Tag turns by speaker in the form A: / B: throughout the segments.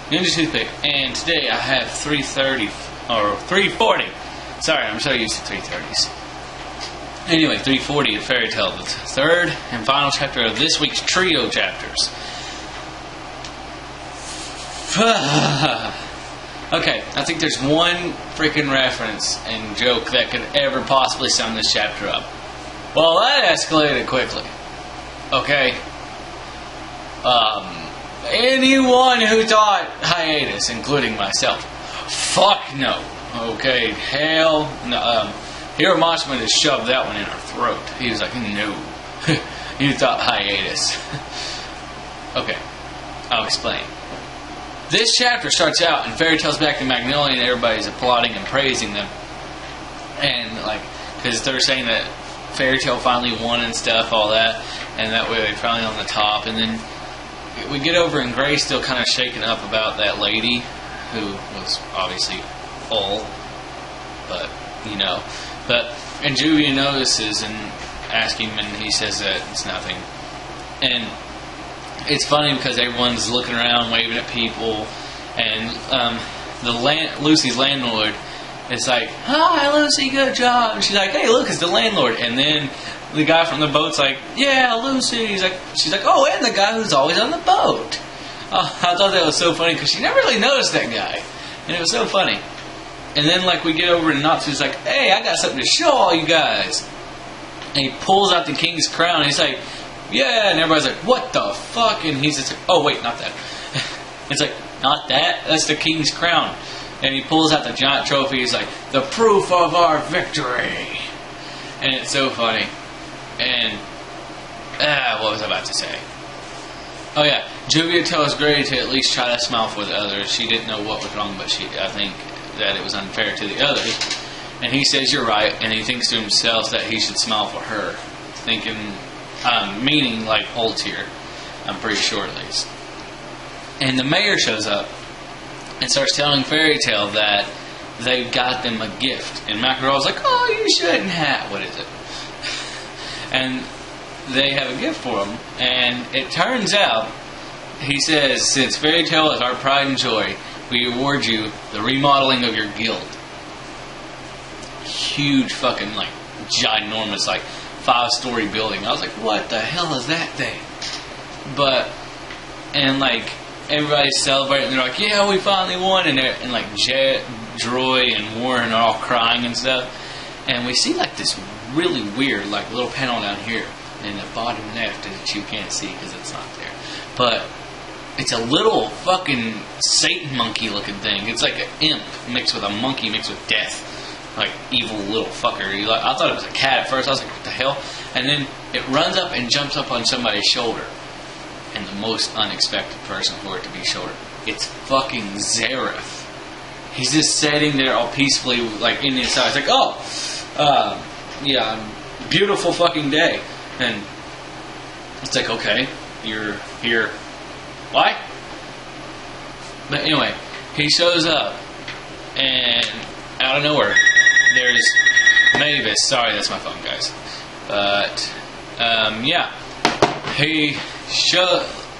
A: Ninja Toothpick, and today I have 330 or 340. Sorry, I'm so used to 330s. Anyway, 340 of Fairy Tail, the third and final chapter of this week's trio chapters. Okay, I think there's one freaking reference and joke that could ever possibly sum this chapter up. Well, that escalated quickly. Okay. Anyone who thought hiatus, including myself, fuck no. Okay, hell no. Hiro Mashima just shoved that one in our throat. He was like, no. You thought hiatus. Okay, I'll explain. This chapter starts out and Fairy Tail's back to Magnolia and everybody's applauding and praising them. And, like, because they're saying that Fairy Tail finally won and stuff, all that. And that way they're finally on the top. And then we get over and Gray's still kind of shaken up about that lady who was obviously full. But, you know. And Juvia notices and asks him and he says that it's nothing. And it's funny because everyone's looking around, waving at people, and Lucy's landlord is like, "Hi, Lucy, good job." And she's like, "Hey, look, it's the landlord." And then the guy from the boat's like, "Yeah, Lucy." She's like, "Oh, and the guy who's always on the boat." I thought that was so funny because she never really noticed that guy, and it was so funny. And then we get over and Natsu's like, "Hey, I got something to show all you guys." And he pulls out the king's crown. And he's like, "Yeah," and everybody's like, "What the fuck?" And he's just like, "Oh wait, not that." It's like, "Not that? That's the king's crown." And he pulls out the giant trophy. He's like, "The proof of our victory." And it's so funny. And what was I about to say? Oh yeah, Juvia tells Gray to at least try to smile for the others. She didn't know what was wrong, but I think that it was unfair to the others. And he says, "You're right," and he thinks to himself that he should smile for her, meaning like Ultir, I'm pretty sure at least. And the mayor shows up and starts telling Fairy Tail that they've got them a gift. And Macarol's like, "Oh, you shouldn't have." What is it? And they have a gift for him. And it turns out, he says, "Since Fairy Tail is our pride and joy, we award you the remodeling of your guild." Huge fucking, ginormous, 5-story building. I was like, what the hell is that thing? Everybody's celebrating. They're like, "Yeah, we finally won." And Jet, Droy, and Warren are all crying and stuff. And we see this really weird little panel down here in the bottom left that you can't see because it's not there. But it's a little fucking Satan monkey looking thing. It's like an imp mixed with a monkey mixed with death. Evil little fucker. I thought it was a cat at first. I was like, what the hell? And then it runs up and jumps up on somebody's shoulder. And the most unexpected person for it to be shoulder. It's fucking Zareth. He's just sitting there all peacefully, in the inside. It's like, "Oh, yeah, beautiful fucking day." And it's like, okay, you're here. Why? But anyway, he shows up. And out of nowhere, there's Mavis. Sorry, that's my phone, guys. But, yeah.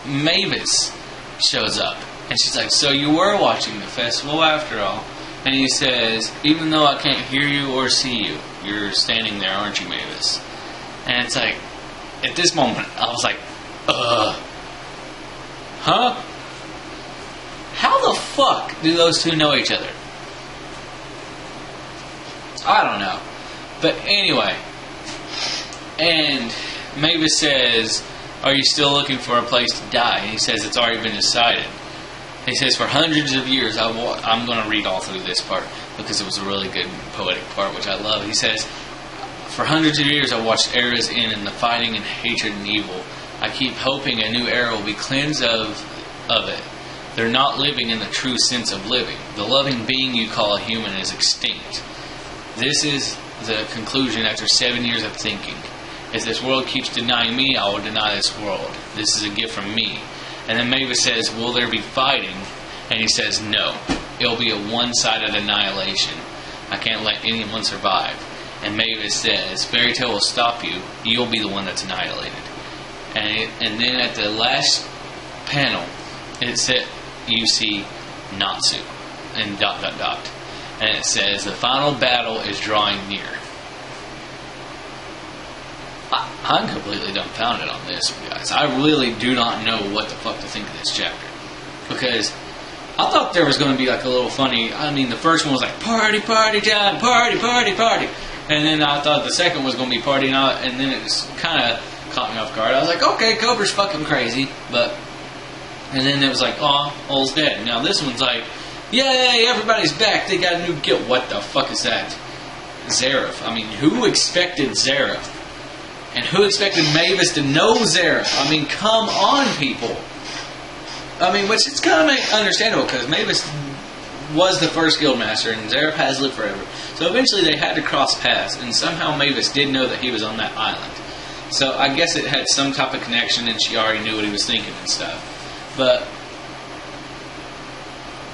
A: Mavis shows up. And she's like, "So you were watching the festival after all?" And he says, "Even though I can't hear you or see you, you're standing there, aren't you, Mavis?" And it's like, at this moment, I was like, huh? How the fuck do those two know each other? I don't know. But anyway. And Mavis says, "Are you still looking for a place to die?" And he says, "It's already been decided." He says, "For hundreds of years," I'm going to read all through this part because it was a really good poetic part, which I love. He says, "For hundreds of years I watched eras end in the fighting and hatred and evil. I keep hoping a new era will be cleansed of it. They're not living in the true sense of living. The loving being you call a human is extinct. This is the conclusion after 7 years of thinking. If this world keeps denying me, I will deny this world. This is a gift from me." And then Mavis says, "Will there be fighting?" And he says, "No. It'll be a one-sided annihilation. I can't let anyone survive." And Mavis says, "Fairy Tail will stop you. You'll be the one that's annihilated." And then at the last panel, it said, you see Natsu, and ... And it says, the final battle is drawing near. I'm completely dumbfounded on this, guys. I really do not know what the fuck to think of this chapter. Because I thought there was going to be like a little funny... I mean, the first one was like, party, party time, party, party, party. And then I thought the second was going to be party not, and then it just kind of caught me off guard. I was like, okay, Cobra's fucking crazy, but... And then it was like, oh, Ol's dead. Now this one's like, yay, everybody's back, they got a new guild. What the fuck is that? Zeref. I mean, who expected Zeref? And who expected Mavis to know Zeref? I mean, come on, people. I mean, which it's kind of understandable, because Mavis was the first guildmaster, and Zeref has lived forever. So eventually they had to cross paths, and somehow Mavis did know that he was on that island. So I guess it had some type of connection, and she already knew what he was thinking and stuff. But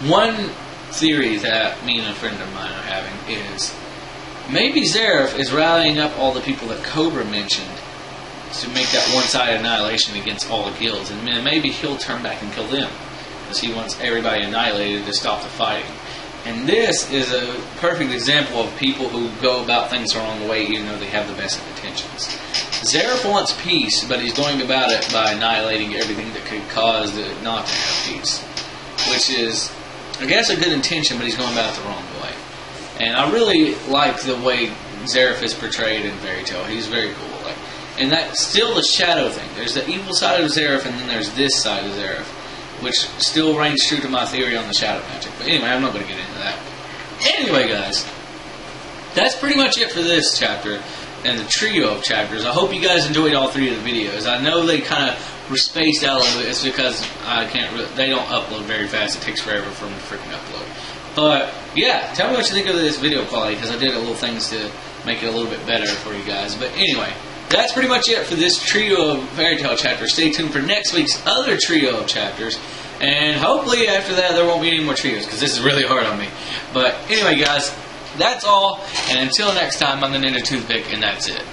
A: one theory that me and a friend of mine are having is maybe Zeref is rallying up all the people that Cobra mentioned to make that one-sided annihilation against all the guilds, and maybe he'll turn back and kill them because he wants everybody annihilated to stop the fighting. And this is a perfect example of people who go about things the wrong way even though they have the best of intentions. Zeref wants peace, but he's going about it by annihilating everything that could cause it not to have peace. Which is, I guess, a good intention, but he's going about it the wrong way. And I really like the way Zeref is portrayed in Fairy Tail. He's very cool. And that's still the shadow thing. There's the evil side of Zeref, and then there's this side of Zeref, which still reigns true to my theory on the shadow magic. But anyway, I'm not going to get into that. Anyway, guys, that's pretty much it for this chapter and the trio of chapters. I hope you guys enjoyed all three of the videos. I know they kind of were spaced out a little bit. It's because they don't upload very fast. It takes forever for them to freaking upload. But yeah, tell me what you think of this video quality, because I did a little things to make it a little bit better for you guys. But anyway, that's pretty much it for this trio of Fairy Tail chapters. Stay tuned for next week's other trio of chapters. And hopefully after that there won't be any more trios, because this is really hard on me. But anyway, guys, that's all. And until next time, I'm the Ninja Toothpick, and that's it.